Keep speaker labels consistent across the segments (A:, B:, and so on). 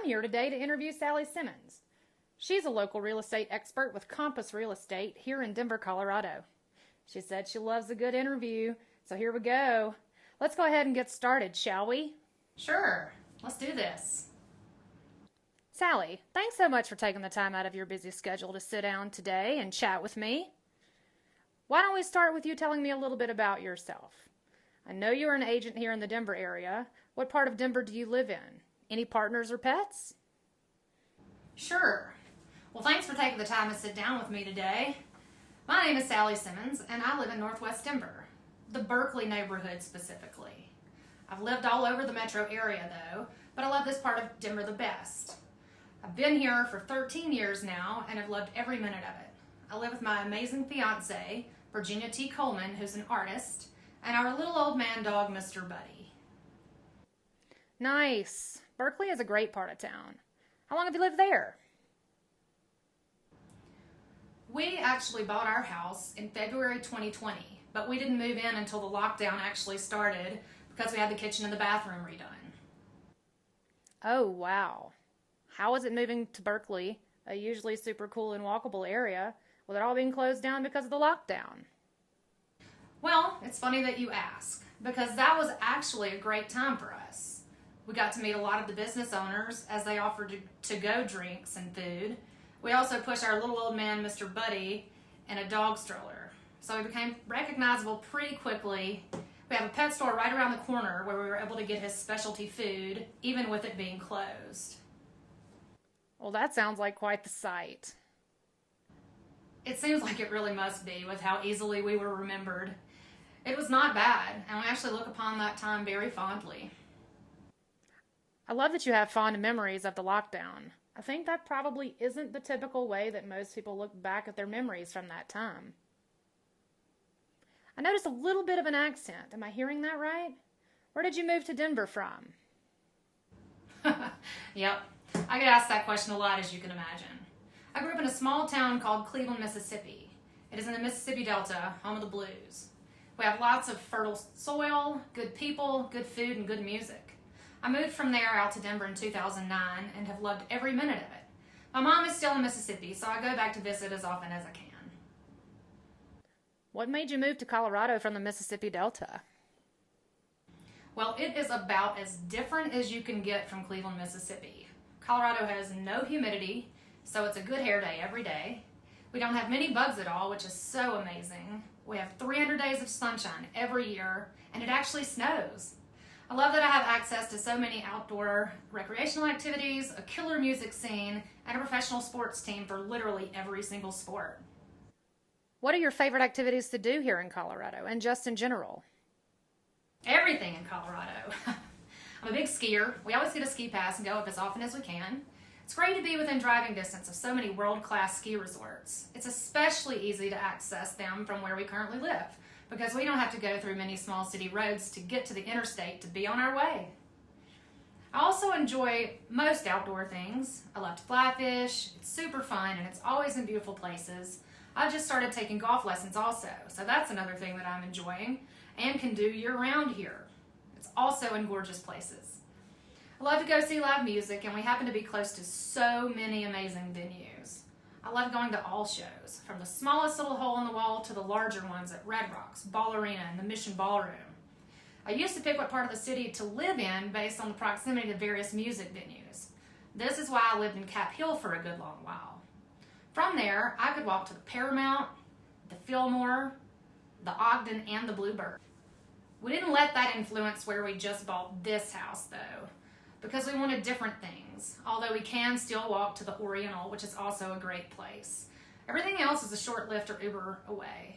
A: I'm here today to interview Sallie Simmons. She's a local real estate expert with Compass Real Estate here in Denver, Colorado. She said she loves a good interview, so here we go. Let's go ahead and get started, shall we?
B: Sure, let's do this.
A: Sallie, thanks so much for taking the time out of your busy schedule to sit down today and chat with me. Why don't we start with you telling me a little bit about yourself? I know you're an agent here in the Denver area. What part of Denver do you live in? Any partners or pets?
B: Sure. Well, thanks for taking the time to sit down with me today. My name is Sallie Simmons, and I live in Northwest Denver, the Berkeley neighborhood specifically. I've lived all over the metro area, though, but I love this part of Denver the best. I've been here for 13 years now, and I've loved every minute of it. I live with my amazing fiance, Virginia T. Coleman, who's an artist, and our little old man dog, Mr. Buddy.
A: Nice. Berkeley is a great part of town. How long have you lived there?
B: We actually bought our house in February 2020, but we didn't move in until the lockdown actually started because we had the kitchen and the bathroom redone.
A: Oh, wow. How was it moving to Berkeley, a usually super cool and walkable area, with it all being closed down because of the lockdown?
B: Well, it's funny that you ask, because that was actually a great time for us. We got to meet a lot of the business owners as they offered to-go drinks and food. We also pushed our little old man, Mr. Buddy, in a dog stroller. So we became recognizable pretty quickly. We have a pet store right around the corner where we were able to get his specialty food, even with it being closed.
A: Well, that sounds like quite the sight.
B: It seems like it really must be with how easily we were remembered. It was not bad, and we actually look upon that time very fondly.
A: I love that you have fond memories of the lockdown. I think that probably isn't the typical way that most people look back at their memories from that time. I noticed a little bit of an accent. Am I hearing that right? Where did you move to Denver from?
B: Yep, I get asked that question a lot, as you can imagine. I grew up in a small town called Cleveland, Mississippi. It is in the Mississippi Delta, home of the blues. We have lots of fertile soil, good people, good food, and good music. I moved from there out to Denver in 2009 and have loved every minute of it. My mom is still in Mississippi, so I go back to visit as often as I can.
A: What made you move to Colorado from the Mississippi Delta?
B: Well, it is about as different as you can get from Cleveland, Mississippi. Colorado has no humidity, so it's a good hair day every day. We don't have many bugs at all, which is so amazing. We have 300 days of sunshine every year, and it actually snows. I love that I have access to so many outdoor recreational activities, a killer music scene, and a professional sports team for literally every single sport.
A: What are your favorite activities to do here in Colorado, and just in general?
B: Everything in Colorado. I'm a big skier. We always get a ski pass and go up as often as we can. It's great to be within driving distance of so many world-class ski resorts. It's especially easy to access them from where we currently live, because we don't have to go through many small city roads to get to the interstate to be on our way. I also enjoy most outdoor things. I love to fly fish. It's super fun, and it's always in beautiful places. I just started taking golf lessons also, so that's another thing that I'm enjoying and can do year-round here. It's also in gorgeous places. I love to go see live music, and we happen to be close to so many amazing venues. I love going to all shows, from the smallest little hole in the wall to the larger ones at Red Rocks, Ball Arena, and the Mission Ballroom. I used to pick what part of the city to live in based on the proximity to various music venues. This is why I lived in Cap Hill for a good long while. From there, I could walk to the Paramount, the Fillmore, the Ogden, and the Bluebird. We didn't let that influence where we just bought this house, though, because we wanted different things, although we can still walk to the Oriental, which is also a great place. Everything else is a short Lyft or Uber away.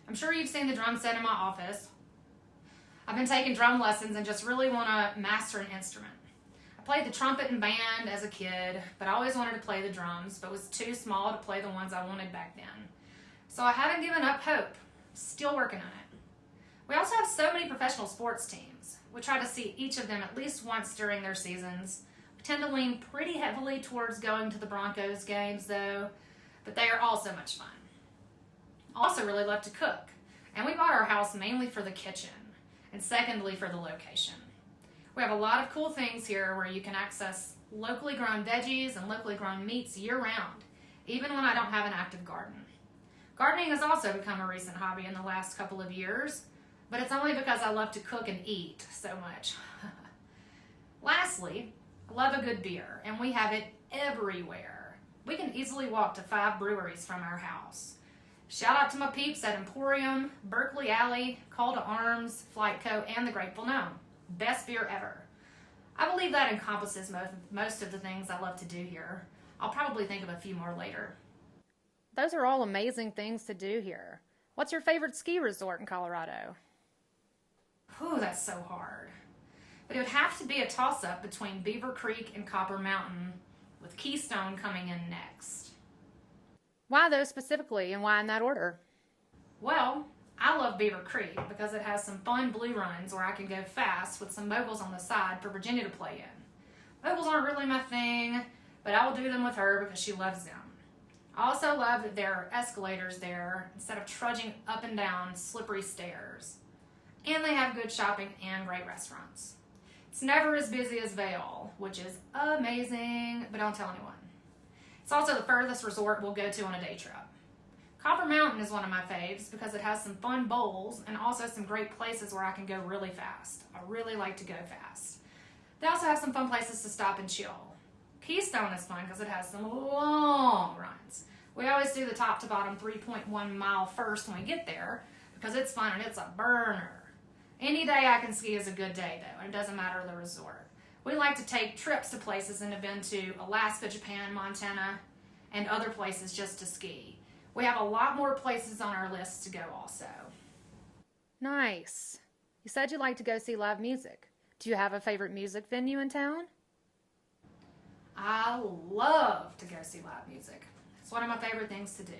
B: I'm sure you've seen the drum set in my office. I've been taking drum lessons and just really want to master an instrument. I played the trumpet and band as a kid, but I always wanted to play the drums, but was too small to play the ones I wanted back then. So I haven't given up hope. Still working on it. We also have so many professional sports teams. We try to see each of them at least once during their seasons. We tend to lean pretty heavily towards going to the Broncos games, though, but they are all so much fun. I also really love to cook, and we bought our house mainly for the kitchen, and secondly for the location. We have a lot of cool things here where you can access locally grown veggies and locally grown meats year-round, even when I don't have an active garden. Gardening has also become a recent hobby in the last couple of years, but it's only because I love to cook and eat so much. Lastly, I love a good beer, and we have it everywhere. We can easily walk to 5 breweries from our house. Shout out to my peeps at Emporium, Berkeley Alley, Call to Arms, Flight Co., and the Grateful Gnome. Best beer ever. I believe that encompasses most of the things I love to do here. I'll probably think of a few more later.
A: Those are all amazing things to do here. What's your favorite ski resort in Colorado?
B: Whew, that's so hard. But it would have to be a toss-up between Beaver Creek and Copper Mountain, with Keystone coming in next.
A: Why those specifically, and why in that order?
B: Well, I love Beaver Creek because it has some fun blue runs where I can go fast with some moguls on the side for Virginia to play in. Moguls aren't really my thing, but I will do them with her because she loves them. I also love that there are escalators there instead of trudging up and down slippery stairs. And they have good shopping and great restaurants. It's never as busy as Vail, which is amazing, but don't tell anyone. It's also the furthest resort we'll go to on a day trip. Copper Mountain is one of my faves because it has some fun bowls and also some great places where I can go really fast. I really like to go fast. They also have some fun places to stop and chill. Keystone is fun because it has some long runs. We always do the top to bottom 3.1 mile first when we get there because it's fun and it's a burner. Any day I can ski is a good day though, and it doesn't matter the resort. We like to take trips to places and have been to Alaska, Japan, Montana, and other places just to ski. We have a lot more places on our list to go also.
A: Nice. You said you like to go see live music. Do you have a favorite music venue in town?
B: I love to go see live music. It's one of my favorite things to do.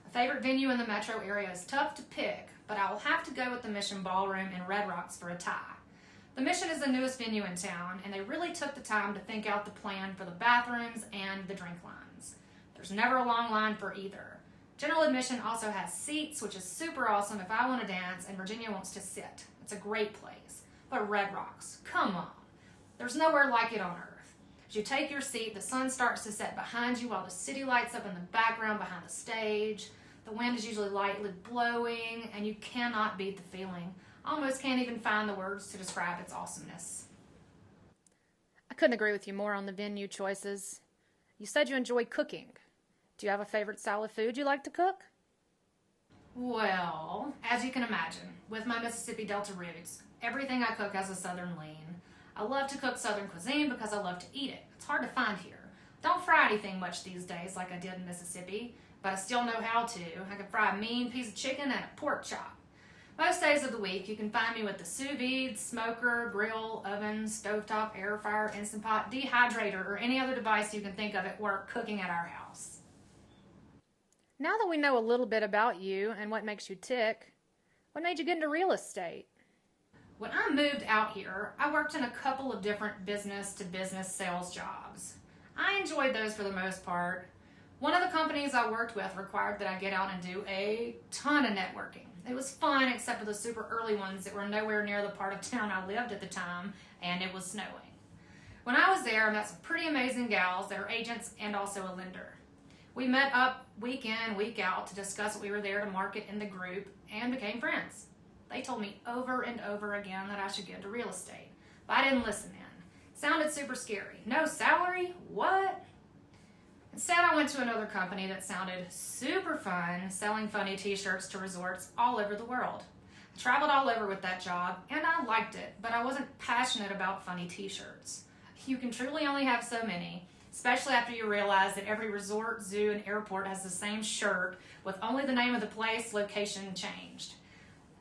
B: A favorite venue in the metro area is tough to pick, but I will have to go with the Mission Ballroom in Red Rocks for a tie. The Mission is the newest venue in town, and they really took the time to think out the plan for the bathrooms and the drink lines. There's never a long line for either. General admission also has seats, which is super awesome if I want to dance and Virginia wants to sit. It's a great place. But Red Rocks, come on. There's nowhere like it on earth. As you take your seat, the sun starts to set behind you while the city lights up in the background behind the stage. The wind is usually lightly blowing, and you cannot beat the feeling. Almost can't even find the words to describe its awesomeness.
A: I couldn't agree with you more on the venue choices. You said you enjoy cooking. Do you have a favorite style of food you like to cook?
B: Well, as you can imagine, with my Mississippi Delta roots, everything I cook has a southern lean. I love to cook southern cuisine because I love to eat it. It's hard to find here. Don't fry anything much these days like I did in Mississippi, but I still know how to. I can fry a mean piece of chicken and a pork chop. Most days of the week, you can find me with the sous vide, smoker, grill, oven, stovetop, air fryer, Instant Pot, dehydrator, or any other device you can think of at work cooking at our house.
A: Now that we know a little bit about you and what makes you tick, what made you get into real estate?
B: When I moved out here, I worked in a couple of different business-to-business sales jobs. I enjoyed those for the most part. One of the companies I worked with required that I get out and do a ton of networking. It was fun except for the super early ones that were nowhere near the part of town I lived at the time, and it was snowing. When I was there, I met some pretty amazing gals that are agents and also a lender. We met up week in, week out to discuss what we were there to market in the group and became friends. They told me over and over again that I should get into real estate, but I didn't listen in. It sounded super scary. No salary? What? Instead, I went to another company that sounded super fun, selling funny t-shirts to resorts all over the world. I traveled all over with that job, and I liked it, but I wasn't passionate about funny t-shirts. You can truly only have so many, especially after you realize that every resort, zoo, and airport has the same shirt with only the name of the place, location changed.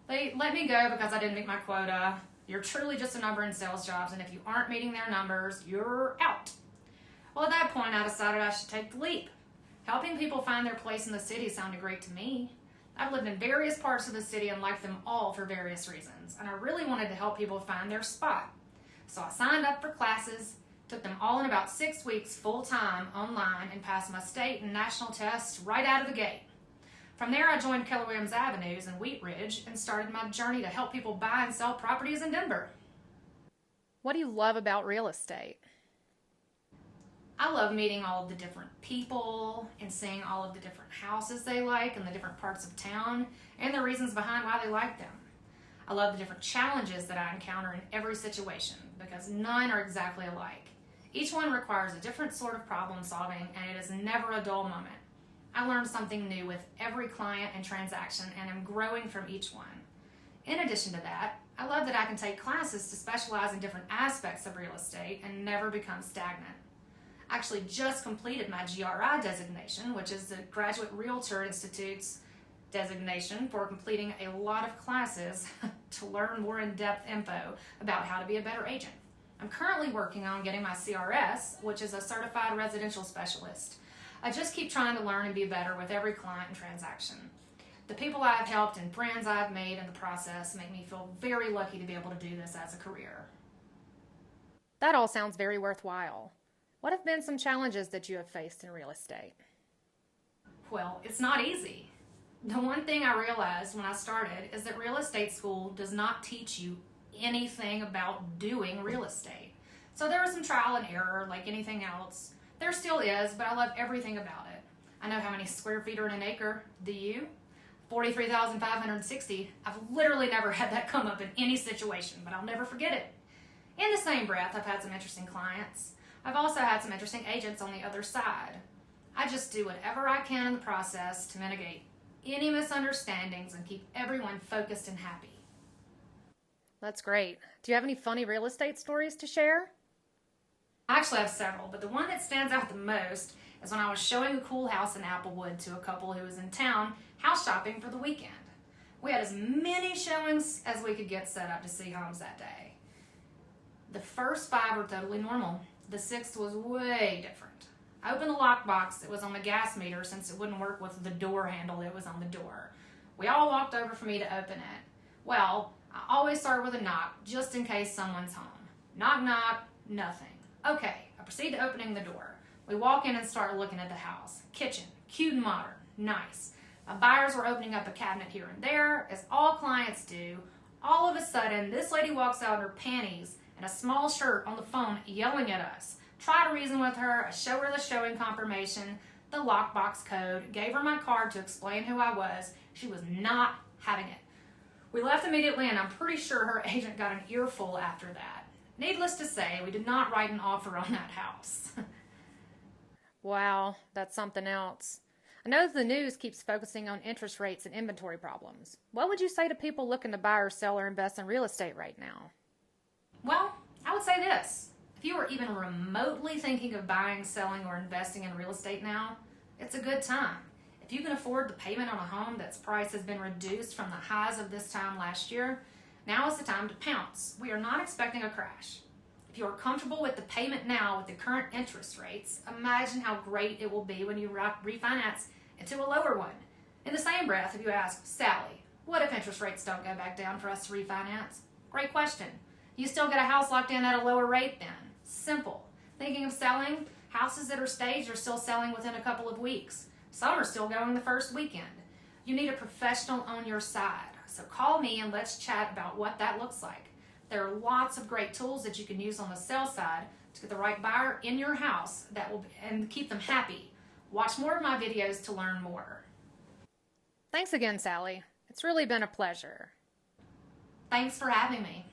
B: They let me go because I didn't meet my quota. You're truly just a number in sales jobs, and if you aren't meeting their numbers, you're out. Well, at that point, I decided I should take the leap. Helping people find their place in the city sounded great to me. I've lived in various parts of the city and liked them all for various reasons, and I really wanted to help people find their spot. So I signed up for classes, took them all in about 6 weeks full-time online, and passed my state and national tests right out of the gate. From there, I joined Keller Williams Avenues in Wheat Ridge and started my journey to help people buy and sell properties in Denver.
A: What do you love about real estate?
B: I love meeting all of the different people and seeing all of the different houses they like in the different parts of town and the reasons behind why they like them. I love the different challenges that I encounter in every situation because none are exactly alike. Each one requires a different sort of problem solving and it is never a dull moment. I learn something new with every client and transaction and am growing from each one. In addition to that, I love that I can take classes to specialize in different aspects of real estate and never become stagnant. I actually just completed my GRI designation, which is the Graduate Realtor Institute's designation for completing a lot of classes to learn more in-depth info about how to be a better agent. I'm currently working on getting my CRS, which is a Certified Residential Specialist. I just keep trying to learn and be better with every client and transaction. The people I've helped and friends I've made in the process make me feel very lucky to be able to do this as a career.
A: That all sounds very worthwhile. What have been some challenges that you have faced in real estate?
B: Well, it's not easy. The one thing I realized when I started is that real estate school does not teach you anything about doing real estate. So there was some trial and error like anything else. There still is, but I love everything about it. I know how many square feet are in an acre. Do you? 43,560. I've literally never had that come up in any situation, but I'll never forget it. In the same breath, I've had some interesting clients. I've also had some interesting agents on the other side. I just do whatever I can in the process to mitigate any misunderstandings and keep everyone focused and happy.
A: That's great. Do you have any funny real estate stories to share?
B: I actually have several, but the one that stands out the most is when I was showing a cool house in Applewood to a couple who was in town house shopping for the weekend. We had as many showings as we could get set up to see homes that day. The first 5 were totally normal. The 6th was way different. I opened the lockbox that was on the gas meter since it wouldn't work with the door handle that was on the door. We all walked over for me to open it. Well, I always start with a knock just in case someone's home. Knock, knock, nothing. Okay, I proceed to opening the door. We walk in and start looking at the house. Kitchen, cute and modern, nice. My buyers were opening up a cabinet here and there, as all clients do. All of a sudden, this lady walks out in her panties and a small shirt on the phone yelling at us. Try to reason with her, I show her the showing confirmation, the lockbox code, gave her my card to explain who I was. She was not having it. We left immediately and I'm pretty sure her agent got an earful after that. Needless to say, we did not write an offer on that house.
A: Wow, that's something else. I know the news keeps focusing on interest rates and inventory problems. What would you say to people looking to buy or sell or invest in real estate right now?
B: Well, I would say this. If you are even remotely thinking of buying, selling, or investing in real estate now, it's a good time. If you can afford the payment on a home that's price has been reduced from the highs of this time last year, now is the time to pounce. We are not expecting a crash. If you are comfortable with the payment now with the current interest rates, imagine how great it will be when you refinance into a lower one. In the same breath, if you ask, Sally, what if interest rates don't go back down for us to refinance? Great question. You still get a house locked in at a lower rate then. Simple. Thinking of selling? Houses that are staged are still selling within a couple of weeks. Some are still going the first weekend. You need a professional on your side. So call me and let's chat about what that looks like. There are lots of great tools that you can use on the sell side to get the right buyer in your house and keep them happy. Watch more of my videos to learn more.
A: Thanks again, Sally. It's really been a pleasure.
B: Thanks for having me.